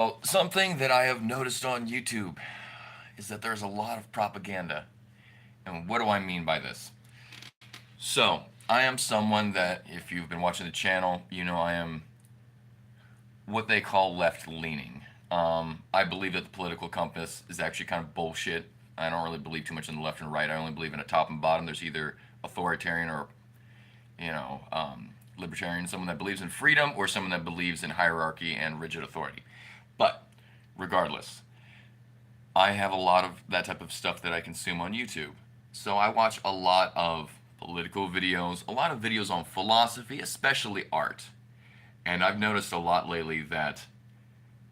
Well, something that I have noticed on YouTube is that there's a lot of propaganda. And what do I mean by this? So, I am someone that, if you've been watching the channel, you know I am what they call left leaning. I believe that the political compass is actually kind of bullshit. I don't really believe too much in the left and right. I only believe in a top and bottom. There's either authoritarian or, you know, libertarian, someone that believes in freedom, or someone that believes in hierarchy and rigid authority. But regardless, I have a lot of that type of stuff that I consume on YouTube. So I watch a lot of political videos, a lot of videos on philosophy, especially art. And I've noticed a lot lately that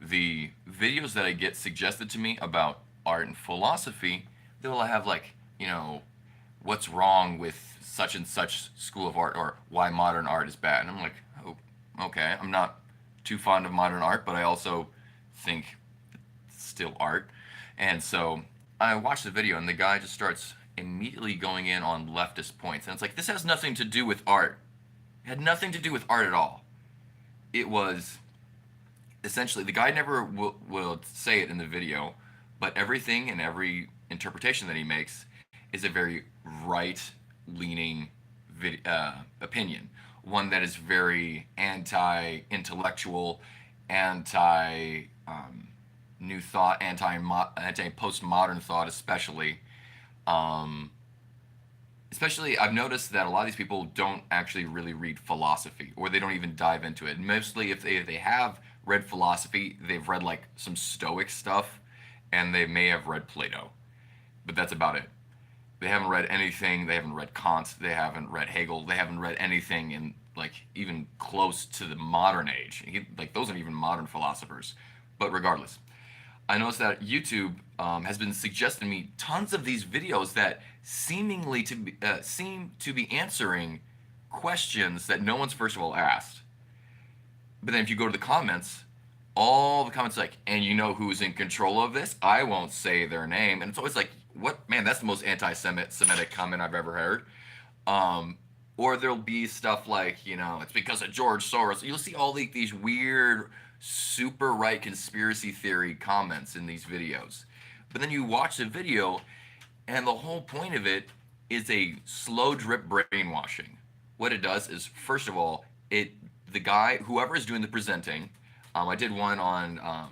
the videos that I get suggested to me about art and philosophy, they'll have like, what's wrong with such and such school of art, or why modern art is bad. And I'm like, oh, okay, I'm not too fond of modern art, but I also think it's still art. And so I watched the video, and the guy just starts immediately going in on leftist points. And it's like, this has nothing to do with art. It had nothing to do with art at all. It was essentially, the guy never will say it in the video, but everything and every interpretation that he makes is a very right leaning opinion. One that is very anti intellectual, anti new thought, anti postmodern thought, especially. Um, Especially, I've noticed that a lot of these people don't actually really read philosophy, or they don't even dive into it. Mostly, if they have read philosophy, they've read like some Stoic stuff, and they may have read Plato, but that's about it. They haven't read anything. They haven't read Kant. They haven't read Hegel. They haven't read anything in like even close to the modern age. Like those aren't even modern philosophers. But regardless, I noticed that YouTube has been suggesting me tons of these videos that seemingly seem to be answering questions that no one's first of all asked. But then if you go to the comments, all the comments like, and you know who's in control of this? I won't say their name. And it's always like, what? Man, that's the most anti-Semitic comment I've ever heard. Um, or there'll be stuff like, it's because of George Soros. You'll see all these weird, super right conspiracy theory comments in these videos. But then you watch the video, and the whole point of it is a slow drip brainwashing. What it does is, first of all, the guy, whoever is doing the presenting, I did one on, I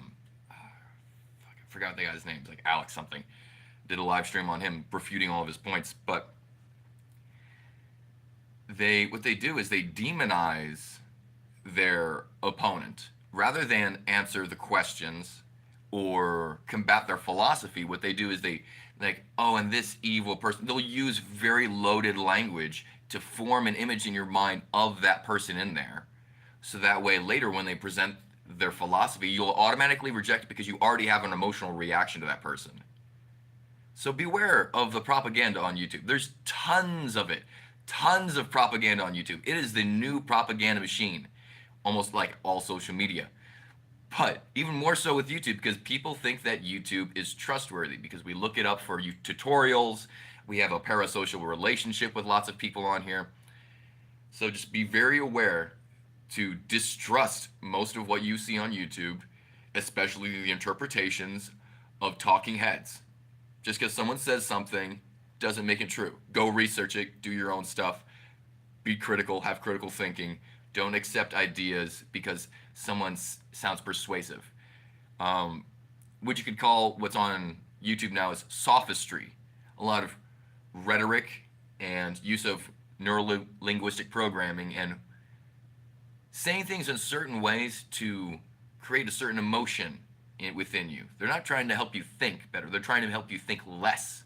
forgot the guy's name, like Alex something. Did a live stream on him refuting all of his points, but what they do is they demonize their opponent rather than answer the questions or combat their philosophy. What they do is they like, oh, and this evil person, they'll use very loaded language to form an image in your mind of that person in there, so that way later when they present their philosophy, you'll automatically reject it because you already have an emotional reaction to that person. So beware of the propaganda on YouTube. There's tons of it. Tons of propaganda on YouTube. It is the new propaganda machine, almost like all social media. But even more so with YouTube, because people think that YouTube is trustworthy because we look it up for tutorials. We have a parasocial relationship with lots of people on here. So just be very aware to distrust most of what you see on YouTube, especially the interpretations of talking heads. Just because someone says something doesn't make it true. Go research it, do your own stuff, be critical, have critical thinking. Don't accept ideas because someone sounds persuasive. What you could call what's on YouTube now is sophistry. A lot of rhetoric and use of neuro-linguistic programming and saying things in certain ways to create a certain emotion within you. They're not trying to help you think better. They're trying to help you think less.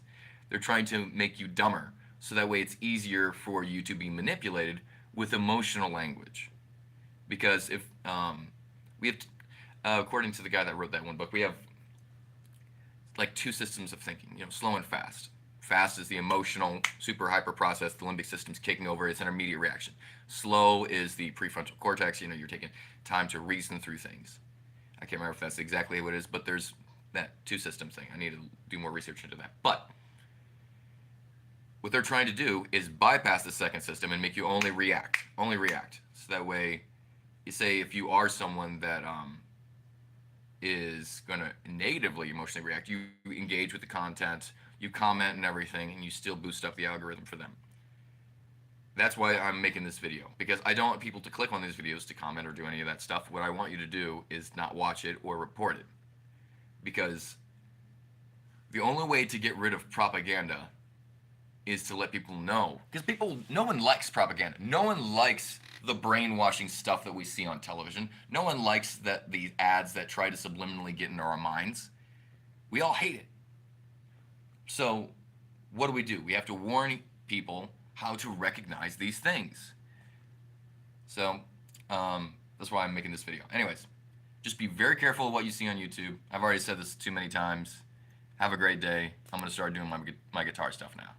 They're trying to make you dumber, so that way it's easier for you to be manipulated with emotional language. Because if we have, according to the guy that wrote that one book, we have like two systems of thinking. Slow and fast. Fast is the emotional, super hyper process. The limbic system's kicking over. It's an immediate reaction. Slow is the prefrontal cortex. You're taking time to reason through things. I can't remember if that's exactly what it is, but there's that two system thing. I need to do more research into that. But what they're trying to do is bypass the second system and make you only react. So that way, you say if you are someone that is going to negatively emotionally react. You engage with the content, you comment and everything, and you still boost up the algorithm for them. That's why I'm making this video, because I don't want people to click on these videos to comment or do any of that stuff. What I want you to do is not watch it or report it, because the only way to get rid of propaganda is to let people know, because no one likes propaganda. No one likes the brainwashing stuff that we see on television. No one likes the ads that try to subliminally get into our minds. We all hate it. So what do? We have to warn people how to recognize these things. So that's why I'm making this video. Anyways, just be very careful of what you see on YouTube. I've already said this too many times. Have a great day. I'm going to start doing my guitar stuff now.